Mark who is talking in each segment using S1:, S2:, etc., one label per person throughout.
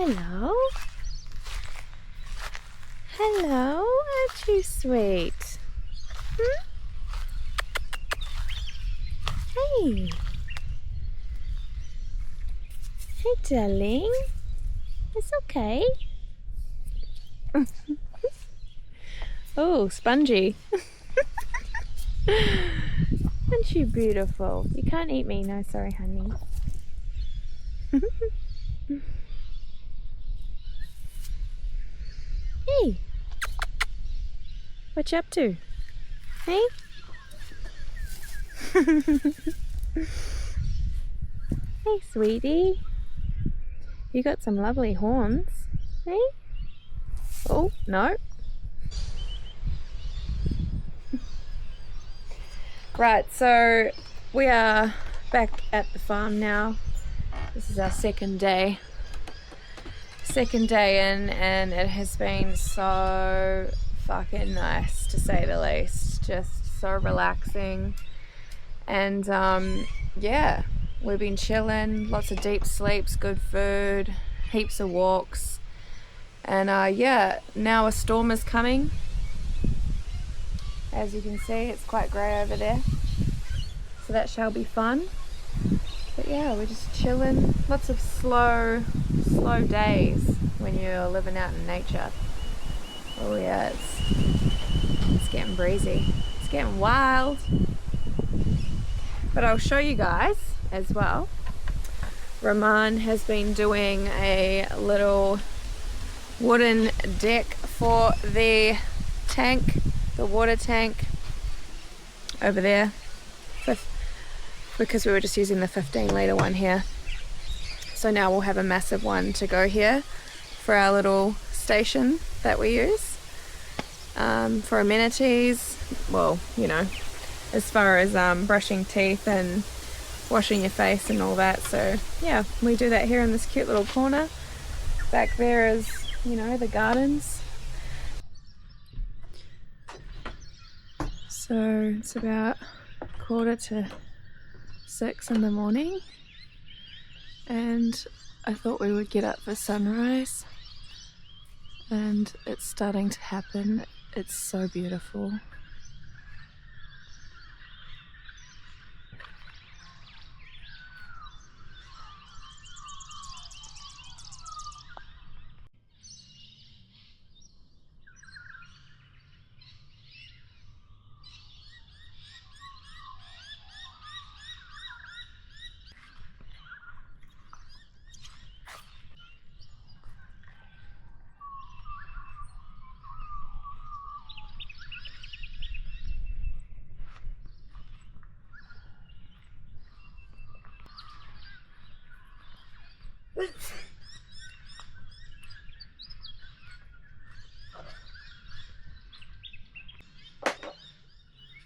S1: Hello. Hello, aren't you sweet? Hey. Hey, darling. It's okay. Oh, spongy. Aren't you beautiful? You can't eat me. No, sorry, honey. Hey. What you up to? Hey? Hey, sweetie. You got some lovely horns. Hey? Oh, no. Right, so we are back at the farm now. This is our second day in, and it has been so fucking nice, to say the least. Just so relaxing. And yeah, we've been chilling, lots of deep sleeps, good food, heaps of walks. And yeah, now a storm is coming. As you can see, it's quite grey over there, so that shall be fun. But yeah, we're just chilling. Lots of slow days when you're living out in nature. Oh yeah, it's getting breezy. It's getting wild. But I'll show you guys as well. Roman has been doing a little wooden deck for the tank, the water tank over there, because we were just using the 15-litre one here. So now we'll have a massive one to go here for our little station that we use for amenities. Well, you know, as far as brushing teeth and washing your face and all that. So yeah, we do that here in this cute little corner. Back there is, you know, the gardens. So it's about 5:45 in the morning, and I thought we would get up for sunrise, and it's starting to happen. It's so beautiful.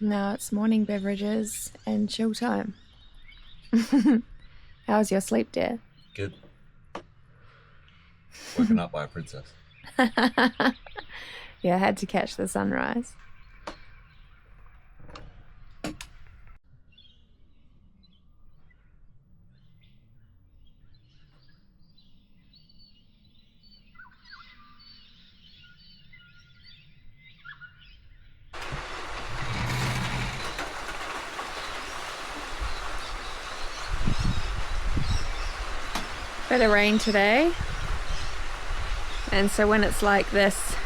S1: Now it's morning beverages and chill time. How's your sleep, dear?
S2: Good. Woken up by a princess.
S1: Yeah, I had to catch the sunrise. Bit of rain today, and so when it's like this,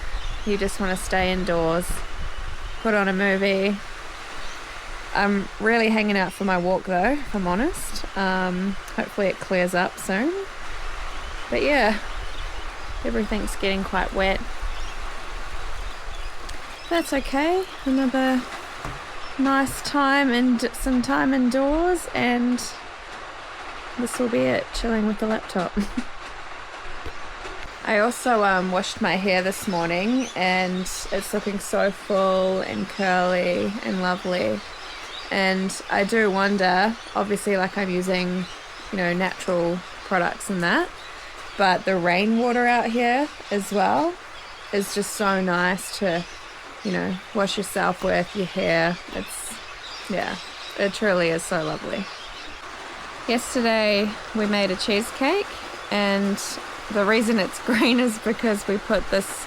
S1: you just want to stay indoors, put on a movie. I'm really hanging out for my walk though, if I'm honest. Hopefully it clears up soon. But yeah, everything's getting quite wet. That's okay. Another nice time and some time indoors, and this will be it, chilling with the laptop. I also washed my hair this morning, and it's looking so full and curly and lovely. And I do wonder, obviously, like, I'm using, you know, natural products and that, but the rainwater out here as well is just so nice to, you know, wash yourself with, your hair. Yeah, it truly is so lovely. Yesterday we made a cheesecake, and the reason it's green is because we put this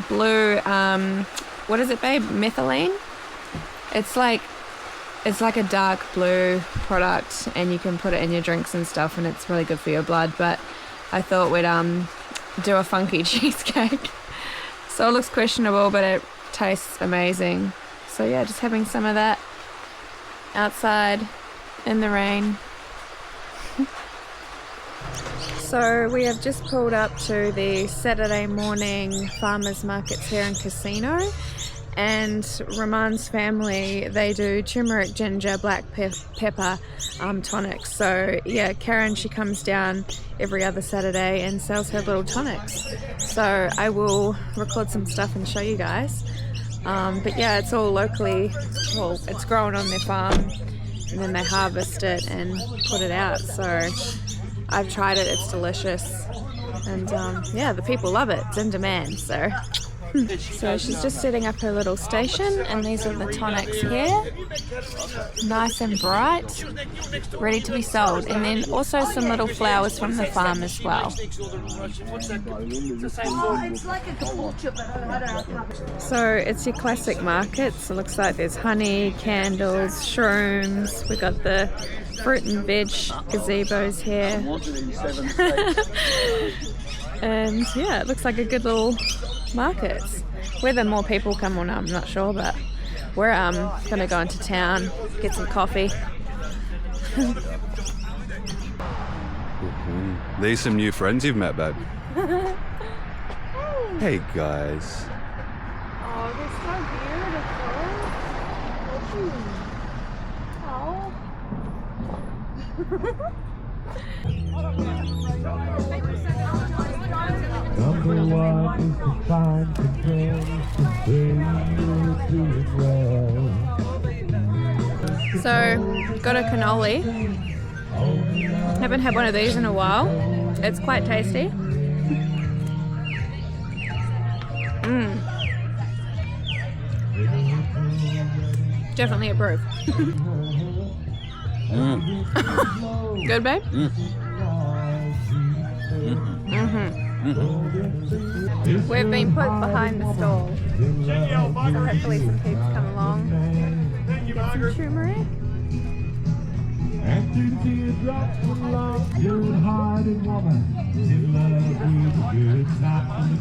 S1: blue, what is it, babe? Methylene? It's like a dark blue product, and you can put it in your drinks and stuff, and it's really good for your blood. But I thought we'd do a funky cheesecake. So it looks questionable, but it tastes amazing. So yeah, just having some of that outside in the rain. So we have just pulled up to the Saturday morning farmers markets here in Casino, and Ramon's family, they do turmeric, ginger, black pepper tonics. So yeah, Karen, she comes down every other Saturday and sells her little tonics. So I will record some stuff and show you guys. But yeah, it's all locally, well, it's grown on their farm, and then they harvest it and put it out. So I've tried it, it's delicious, and yeah, the people love it, it's in demand. So she's just setting up her little station, and these are the tonics here, nice and bright, ready to be sold. And then also some little flowers from the farm as well. So it's your classic markets. It looks like there's honey, candles, shrooms. We got the fruit and veg gazebos here. And yeah, it looks like a good little markets. Whether more people come or not, I'm not sure, but we're gonna go into town, get some coffee.
S2: These some new friends you've met, babe. Hey guys.
S1: Oh, they're so beautiful.
S3: Number one is to find control, to say you're doing well.
S1: So, got a cannoli. Haven't had one of these in a while. It's quite tasty. Definitely approve. Good, babe? We've been put behind the stall, so hopefully some people come along. Get some turmeric.
S3: After teardrops from love, you're a hearted woman. In love with a good time.